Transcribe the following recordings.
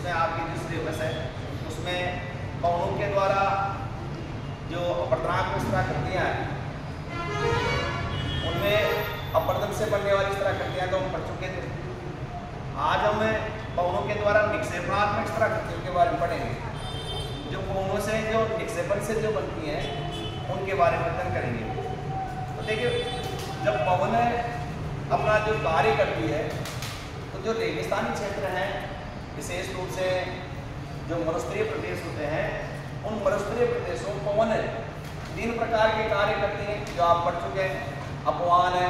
उसमें आपकी जो सिलेबस है उसमें पवनों के द्वारा जो अपवर्तनांक विस्तराकृतियाँ हैं उनमें अपवर्तन से बनने वाली विस्तराकृतियाँ तो हम पढ़ चुके थे। आज हम पवनों के द्वारा निक्षेपणात्मक विस्तराकृतियों के बारे में पढ़ेंगे। जो पवनों से जो निक्षेपण से जो बनती हैं उनके बारे में अध्ययन करेंगे। तो देखिए, जब पवन अपना जो कार्य करती है तो जो रेगिस्तानी क्षेत्र हैं, विशेष रूप से जो मरुस्थलीय प्रदेश होते हैं, उन मरुस्थलीय प्रदेशों में पवन 3 प्रकार के कार्य करती हैं जो आप पढ़ चुके हैं। अपवान है,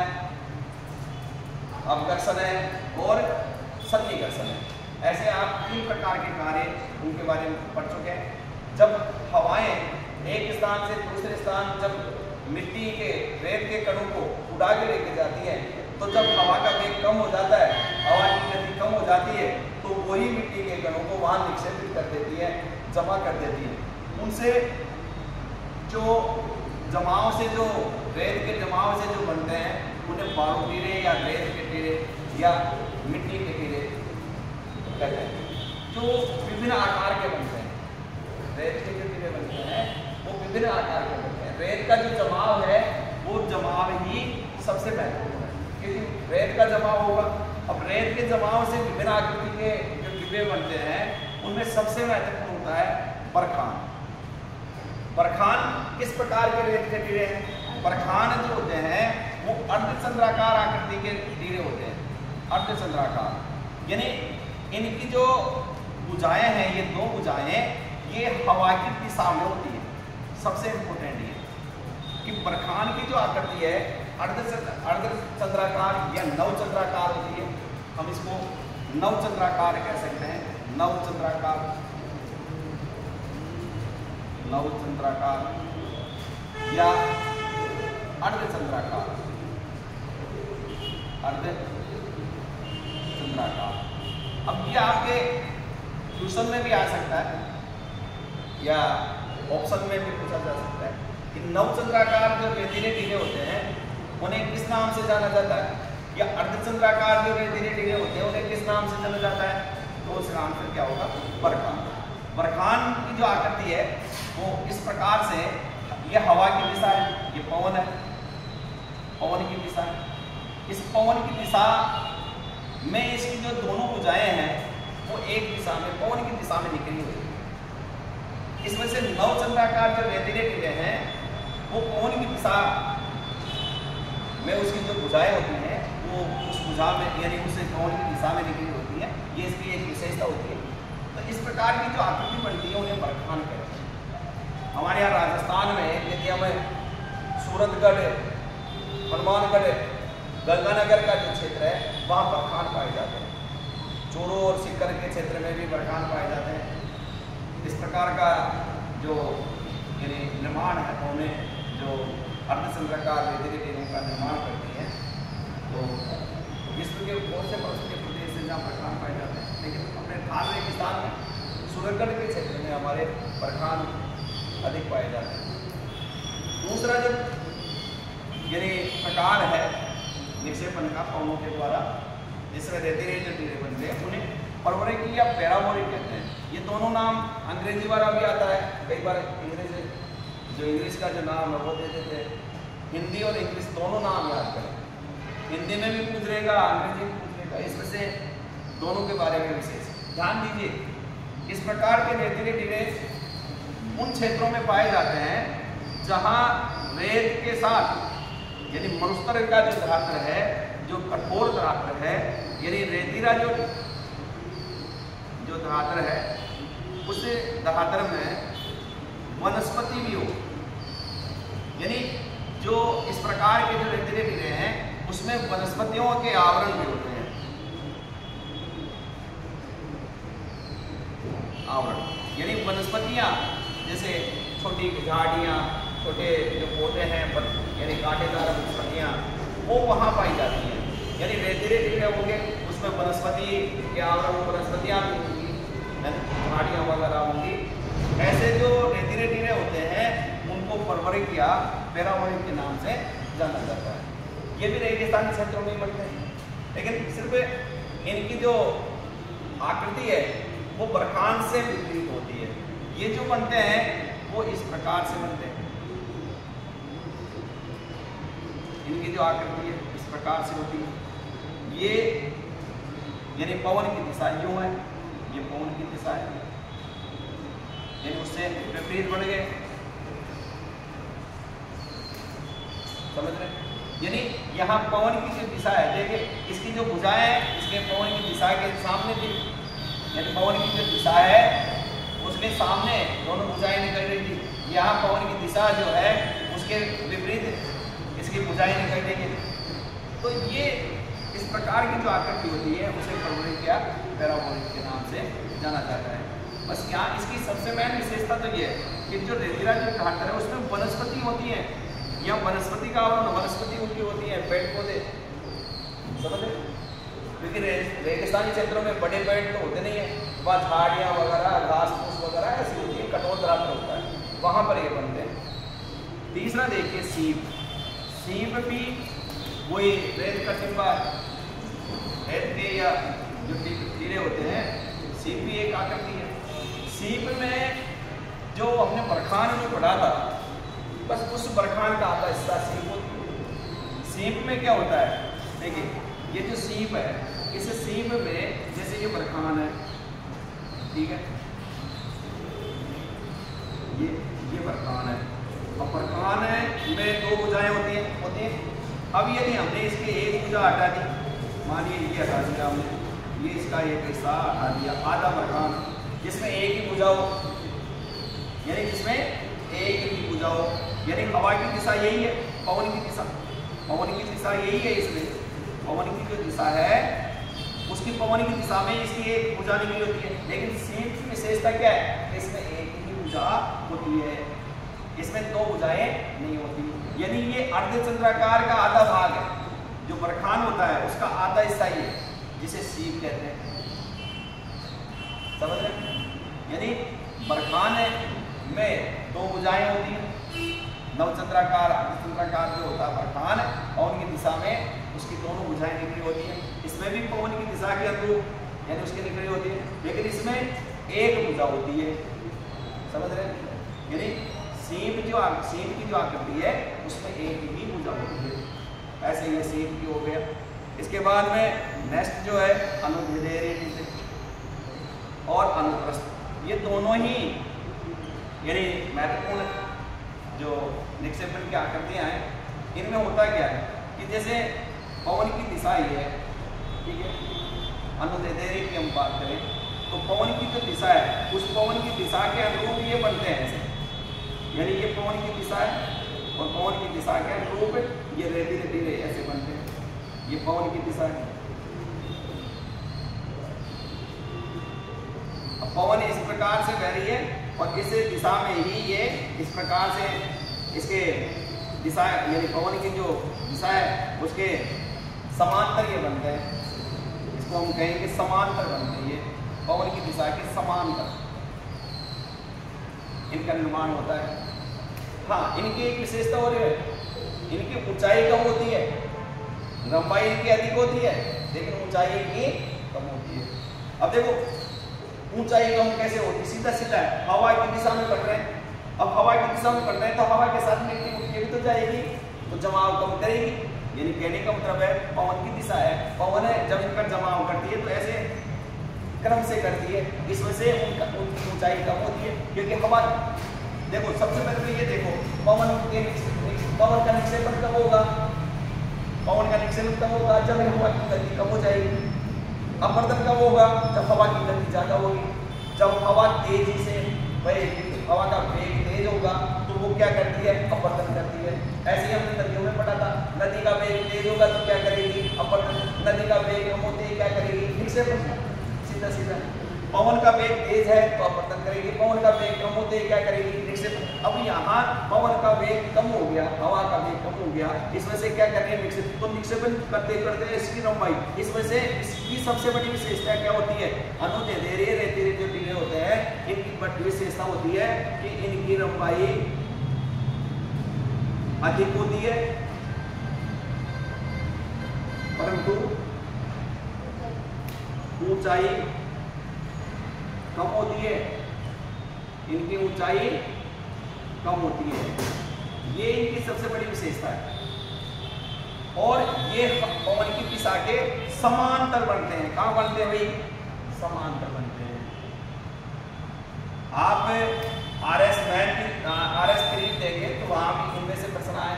अपघर्षण है और सन्निकर्षण है। ऐसे आप 3 प्रकार के कार्य उनके बारे में पढ़ चुके हैं। जब हवाएं एक स्थान से दूसरे स्थान जब मिट्टी के रेत के कणों को उड़ा के लेके जाती हैं, तो जब हवा का वेग कम हो जाता है, हवा की गति कम हो जाती है, तो वही मिट्टी के कणों को वहाँ निक्षेपित कर देती है, जमा कर देती है। उनसे जो जमाव से जो रेत के जमाव से जो बनते हैं उन्हें बारू टीरे या रेत के टीरे या मिट्टी के टीरे कहते हैं, जो विभिन्न आकार के बनते हैं। रेत के जो टीरे बनते हैं वो विभिन्न आकार के बनते हैं। रेत का जो जमाव है वो जमाव ही सबसे महत्वपूर्ण है, क्योंकि रेत का जमाव होगा। अब रेत के जमाव से विभिन्न आकृति के जो डिब्बे बनते हैं उनमें सबसे महत्वपूर्ण होता है बरखान। बरखान किस प्रकार के रेत के टीरे हैं? बरखान जो होते हैं वो अर्धचंद्राकार आकृति के टीरे होते हैं। अर्धचंद्राकार यानी इनकी जो भुजाएं हैं, ये 2 भुजाएं, ये हवा की दिशा में होती है। सबसे इम्पोर्टेंट ये कि बरखान की जो आकृति है अर्धचंद्राकार या नवचंद्राकार होती है। हम इसको नवचंद्राकार कह सकते हैं। नवचंद्राकार, नवचंद्राकार या अर्धचंद्राकार, अर्धचंद्राकार। अब ये आपके ट्यूशन में भी आ सकता है या ऑप्शन में भी पूछा जा सकता है कि नवचंद्राकार जो रेतीले टीले होते हैं उन्हें किस नाम से जाना जाता है, या अर्धचंद्राकार जो रेतीले टीले होते हैं उन्हें किस नाम से जाना जाता है? तो उस नाम से क्या होगा? बरखान। बरखान की जो आकृति है वो इस प्रकार से, ये हवा की दिशा है, ये पवन है, पवन की दिशा है। इस पवन की दिशा में इसकी जो दोनों भुजाएं हैं वो एक दिशा में, पवन की दिशा में निकली हुई है। इसमें से नवचंद्राकार जो रेतीले टीले हैं वो पवन की दिशा में उसकी जो भुजाएं होती हैं वो उस भुजा में यानी उस पवन की दिशा में निकली होती है। ये इसकी एक विशेषता होती है। तो इस प्रकार की जो आकृति बनती है उन्हें बरखान कहते हैं। हमारे यहाँ राजस्थान में यदि हम सूरतगढ़, हनुमानगढ़, गंगानगर का जो क्षेत्र है वहाँ बरखान पाए जाते हैं। चूरू और सीकर के क्षेत्र में भी बरखान पाए जाते हैं। इस प्रकार का जो यानी निर्माण है उन्हें जो अर्धचंद्राकार रेतीले टीलों का निर्माण करती है, तो विश्व के बहुत से पश्चिमी प्रदेश से जहाँ बरखान पाए जाते हैं, लेकिन अपने थार रेगिस्तान में सूरतगढ़ के क्षेत्र में हमारे बरखान अधिक पाए जाते हैं। दूसरा जो यानी प्रकार है निक्षेपण का पवनों के द्वारा, जिसमें रेतीले जो टीले बनते हैं उन्हें परवरिकी या पैराबोलिक कहते हैं। ये दोनों नाम अंग्रेजी वाला भी आता है, कई बार इंग्लिश का जो नाम है वो दे देते हैं। हिंदी और इंग्लिश दोनों नाम याद करें। हिंदी में भी पूछ रहेगा, अंग्रेजी में पूछ रहेगा, इसमें से दोनों के बारे में विशेष ध्यान दीजिए। इस प्रकार के रेतीले टीले उन क्षेत्रों में पाए जाते हैं जहाँ रेत के साथ यानी मरुस्थल का जो धरातल है, जो कठोर धरातल है, यानी रेतीला जो धरातल है, उस धरातल में वनस्पति भी हो। यानी जो इस प्रकार के जो रेतीले टीले हैं उसमें वनस्पतियों के आवरण भी होते हैं। आवरण यानी वनस्पतियां, जैसे छोटी झाड़ियां, छोटे जो पौधे हैं यानी कांटेदार वनस्पतियां, वो वहाँ पाई जाती हैं। यानी रेतीले टीले होंगे उसमें वनस्पति के आवरण, वनस्पतियां भी होंगी, झाड़ियाँ वगैरह होंगी। ऐसे जो रेतीले टीले होते हैं उनको परवरिक या पैराबोलिक के नाम से जाना जाता है। ये भी रेगिस्तानी क्षेत्रों में बनते हैं, लेकिन सिर्फ इनकी जो आकृति है वो बरखान से विपरीत होती है। ये जो बनते हैं वो इस प्रकार से बनते हैं, इनकी जो आकृति है इस प्रकार से होती है। ये यानी पवन की दिशा यूं है, ये पवन की दिशा है, यानी उससे विपरीत बन गए, समझ रहे? यानी यहाँ पवन की जो दिशा है, देखिए इसकी जो भुजाएं है इसके पवन की दिशा के सामने थी, यानी पवन की जो दिशा है उसके सामने दोनों भुजाएं निकल रही थी। यहाँ पवन की दिशा जो है उसके विपरीत इसकी भुजाएं निकल रही है। तो ये इस प्रकार की जो आकृति होती है उसे परवलयिक या पैराबोलिक के नाम से जाना जाता है। बस यहाँ इसकी सबसे मेन विशेषता तो ये है कि जो रेतीला जो घाटर है उसमें वनस्पति होती है, यहाँ वनस्पति का आवरण, वनस्पति उनकी होती है, पेड़ पौधे, समझ रहे? क्योंकि रेगिस्तानी क्षेत्रों में बड़े पेड़ तो होते नहीं है, वहाँ झाड़ियाँ वगैरह घास फूस वगैरह ऐसी होती है, कठोर दरार होता है, वहाँ पर ये बनते हैं। तीसरा देखिए सीप, सीप भी वही रेत का टिब्बा, रेत के या जो टीले होते हैं, सीप भी एक आकृति है। सीप में जो हमने बरखान में पढ़ा था, बस उस बरखान का आधा हिस्सा सीप होती है। सीप में क्या होता है, देखिए ये जो सीप है, इस सीप में जैसे ये बरखान है, ठीक है, ये बरखान है, और बरखान में दो भुजाएं होती हैं। अब यदि हमने इसके एक भुजा हटा दी, मानिए ये हटा दिया हमने, ये इसका एक हिस्सा हटा दिया, आधा बरखान जिसमें एक ही भुजा हो, यानी जिसमें एक ही भुजा हो, यानी हवा की दिशा यही है, पवन की दिशा, पवन की दिशा यही है। इसमें पवन की जो दिशा है उसकी पवन की दिशा में इसकी एक भुजा निकली होती है। लेकिन सीप की विशेषता क्या है, इसमें एक ही भुजा होती है, इसमें दो भुजाएं नहीं होती। यानी ये अर्धचंद्राकार का आधा भाग है, जो बरखान होता है उसका आधा हिस्सा ये जिसे सीप कहते हैं, समझ रहे? यानी बरखान में दो भुजाएं होती हैं, नवचंद्राकार अर्धचंद्राकार जो होता है बरखान, और उनकी दिशा में उसकी दोनों भुजाएं निकली होती हैं। इसमें भी पवन की दिशा के अनुरूप यानी उसकी निकली होती है, लेकिन इसमें एक भुजा होती है, समझ रहे? यानी सीप की जो आकृति है उसमें एक ही भुजा होती है। ऐसे ये सीप की हो गया। इसके बाद में नेक्स्ट जो है अनुदैर्घ्य और अनुप्रस्थ, ये दोनों ही यानी महत्वपूर्ण जो निक्षेपण की आकृतियां हैं। इनमें होता क्या है कि जैसे पवन की दिशा ये है, ठीक है, अनुदैर्घ्य की हम बात करें तो पवन की जो दिशा है उस पवन की दिशा के अनुरूप ये बनते हैं ऐसे, यानी ये पवन की दिशा है और पवन की दिशा के अनुरूप ये रेतीले टीले ऐसे बनते हैं, ये पवन की दिशा है। अब पवन इस प्रकार से बह रही है और इस दिशा में ही ये इस प्रकार से इसके दिशा यानी पवन की जो दिशा है उसके समांतर ये बनते हैं, इसको हम कहेंगे समांतर बनते हैं, ये पवन की दिशा के समांतर इनका निर्माण होता है। हाँ, इनकी एक विशेषता और है, इनकी ऊंचाई कम होती है, लंबाई इनकी अधिक होती है, लेकिन ऊंचाई इनकी कम होती है। अब देखो ऊंचाई कम कैसे होती है, सीधा सीधा है, हवा की दिशा में बढ़ रहे हैं। अब हवा की दिशा में बढ़ रहे हैं तो हवा के साथ मिट्टी उठके भी तो जाएगी, तो जमाव कम करेगी। यानी कहने का मतलब है पवन की दिशा है, पवन है जब इनका जमाव करती है तो ऐसे क्रम से करती है, इस वजह से उनकी ऊंचाई कम होती है। क्योंकि हवा देखो सबसे पहले तो ये देखो पवन का निक्षेपण कब होगा, पवन का निक्षेपण कब होगा, जब हवा की गति कम हो जाएगी। अपवर्तन कब होगा, जब हवा की गति ज्यादा होगी। जब हवा तेजी से हवा का वेग तेज होगा तो वो क्या करती है, अपवर्तन करती है। ऐसे ही हमने नदियों में पढ़ा था, नदी का वेग तेज होगा तो क्या करेगी, अपवर्तन। नदी का वेग कम होते ही क्या करेगी, निक्षेपण। सीधा सीधा पवन का वेग तेज है तो अपवर्तन करेगी, पवन का वेग कम होते ही क्या करेगी, निक्षेपण। अब यहाँ पवन का वेग कम हो गया, हवा का वेग कम हो गया, इस वजह से क्या कर रही है, निक्षेपण। तो निक्षेपण करते करते इसकी लंबाई, इस वजह से इसकी सबसे बड़ी विशेषता क्या होती है, अनुदैर्घ्य रेतीले जो टीले होते हैं इनकी बड़ी विशेषता होती है कि इनकी लंबाई अधिक होती है परंतु ऊंचाई कम होती है, इनकी ऊंचाई कम होती है। ये इनकी सबसे बड़ी विशेषता है। और ये पवन की दिशा के समांतर बनते हैं। कहाँ बनते हैं भाई? समांतर बनते हैं। आप RS 3 देंगे तो वहां भी इनमें से प्रश्न आए,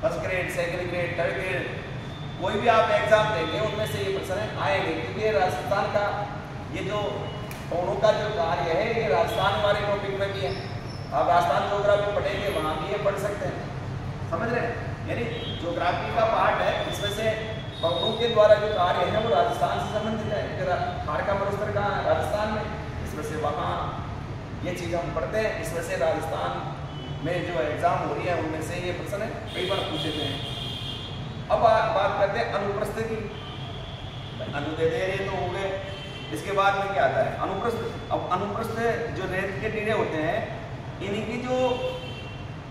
first grade, second grade, third grade, कोई भी आप एग्जाम देंगे उनमें से ये प्रश्न आएंगे। क्योंकि राजस्थान का ये जो पवनों का जो कार्य है ये राजस्थान वाले टॉपिक में भी है। आप राजस्थान ज्योग्राफी पढ़ेंगे वहां भी ये पढ़ सकते हैं, समझ रहे हैं? यानी ज्योग्राफी का पार्ट है, इसमें से पवनों के द्वारा जो कार्य है वो राजस्थान से संबंधित है। थार का मरुस्थल कहाँ है? राजस्थान में, इसमें से वहाँ ये चीज़ हम पढ़ते हैं। इसमें से राजस्थान में जो एग्जाम हो रही है उनमें से ये प्रश्न कई बार पूछे गए हैं। अब बात करते हैं अनुप्रस्थ की। अनुदैर्ध्य तो हो गए, इसके बाद में क्या आता है? अनुप्रस्थ। अब अनुप्रस्थ जो रेत के टीले होते हैं इनकी जो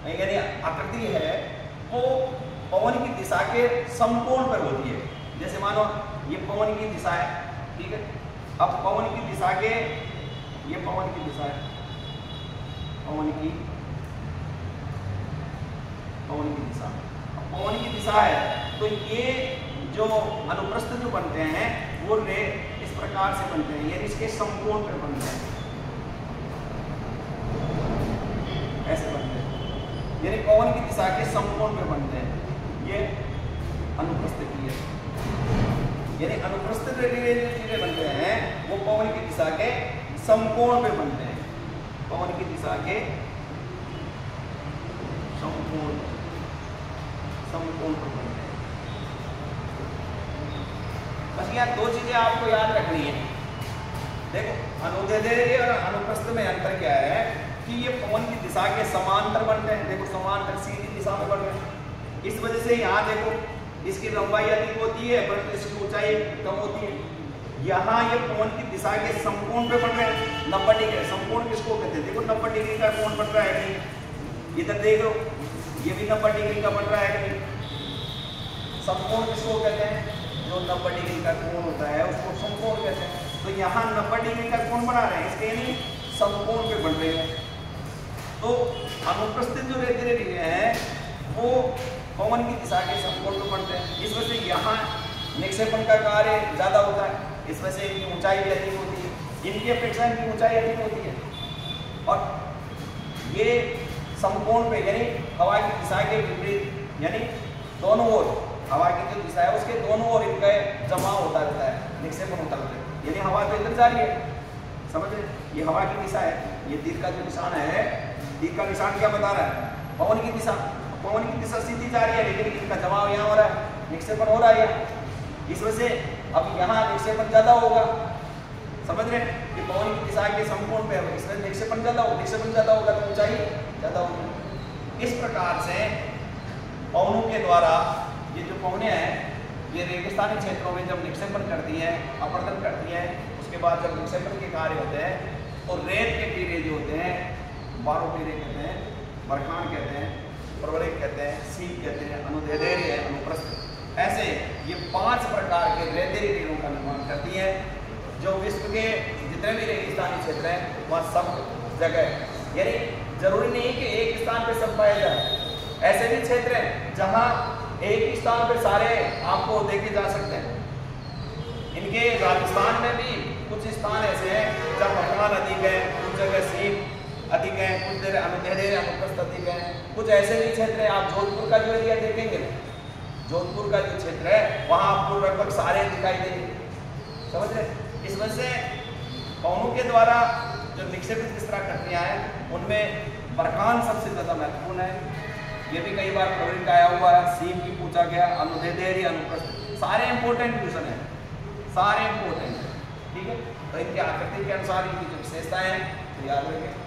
यानी आकृति है वो पवन की दिशा के समकोण पर होती है। जैसे मानो ये पवन की दिशा है, ठीक है। अब पवन की दिशा के, ये पवन की दिशा है, पवन की दिशा, पवन की दिशा है तो ये जो अनुप्रस्थ जो बनते हैं वो रे इस प्रकार से बनते हैं, यानी इसके समकोण पर बनते हैं, ऐसे बनते हैं, यानी पवन की दिशा के समकोण पर बनते हैं। ये अनुप्रस्थ की है, यानी अनुप्रस्थ जो चीजें बनते हैं वो पवन की दिशा के समकोण पे बनते हैं। पवन की दिशा के समकोण पर बनते हैं। बस यहाँ दो चीजें आपको याद रखनी है। देखो अनुदैर्ध्य और अनुप्रस्थ में अंतर क्या है कि ये पवन की दिशा के समांतर बनते हैं। देखो समांतर सीधी दिशा में बढ़ रहे हैं, इस वजह से यहाँ देखो इसकी लंबाई अधिक होती है परंतु इसकी ऊंचाई कम होती है। यहाँ ये पवन की दिशा के समकोण पे बन रहे हैं, 90 डिग्री। समकोण किसको कहते हैं? देखो 90 डिग्री का कोण बन रहा है कि इधर देखो ये भी 90 डिग्री का बन रहा है कि समकोण किसको कहते हैं? जो 90 डिग्री का कोण होता है उसको समकोण कहते हैं। तो यहाँ 90 डिग्री का कोण बना रहे हैं, इसके यानी समकोण पे बन रहे हैं। तो अनुप्रस्थ जो रेत है वो पवन की दिशा के समकोण पे बनते हैं। इस वजह से यहाँ निक्षेपण का कार्य ज्यादा होता है, इसमें से इनकी ऊंचाई भी अधिक होती है, इनकी अपेक्षा इनकी ऊंचाई अधिक होती है। और ये समकोण पे यानी हवा की दिशा के विपरीत, यानी दोनों ओर हवा की जो दिशा है उसके दोनों ओर इनका जमाव होता रहता है, निक्षेपण होता रहता है। यानी हवा तो इधर जा रही है, समझ रहे? ये हवा की दिशा है, ये तीर का जो निशान है, तीर का निशान क्या बता रहा है? पवन की दिशा। पवन की दिशा सीधी जा रही है लेकिन इनका जमाव यहाँ हो रहा है, निक्षेपण हो रहा है। इस वजह से अब यहाँ निक्षेपण ज्यादा होगा, समझ रहे? कि पवन की दिशा के समकोण पे है, इसमें निक्षेपण ज्यादा होगा तो ऊंचाई ज्यादा होगी। इस प्रकार से पवनों के द्वारा ये जो पवनें हैं ये रेगिस्तानी क्षेत्रों में जब निक्षेपण करती हैं, अपर्दन करती हैं, उसके बाद जब निक्षेपण के कार्य होते हैं तो रेत के टीले जो होते हैं, बारो टीले कहते हैं, बरखान कहते हैं, प्रवलिक कहते हैं, सीप कहते हैं, अनुदैर्ध्य, अनुप्रस्थ, ऐसे ये 5 प्रकार के रेतीली टीलों का निर्माण करती है जो विश्व के जितने भी रेगिस्तानी क्षेत्र हैं वहाँ सब जगह, यानी जरूरी नहीं कि एक स्थान पे सब पाए जाए। ऐसे भी क्षेत्र हैं जहाँ एक ही स्थान पे सारे आपको देखे जा सकते हैं। इनके राजस्थान में भी कुछ स्थान ऐसे हैं जहाँ बरखान अधिक है, कुछ जगह सीप अधिक है, कुछ देर अनुदैर्ध्य, अनुप्रस्थ अधिक है। कुछ ऐसे भी क्षेत्र हैं, आप जोधपुर का जो एरिया देखेंगे, जोधपुर का जो क्षेत्र है वहाँ आपको लगभग सारे दिखाई देंगे, समझ रहे? इस वजह से पवनों के द्वारा जो निक्षेपित किस तरह प्रक्रिया है उनमें बरखान सबसे ज्यादा महत्वपूर्ण है। ये भी कई बार प्रवलिक आया हुआ है, सीप भी पूछा गया, अनुदैर्ध्य, अनुप्रस्थ, सारे इंपोर्टेंट क्वेश्चन है, सारे इंपोर्टेंट है, ठीक है। तो इनके आकृति के अनुसार इनकी जो विशेषताएं हैं तो याद रखें।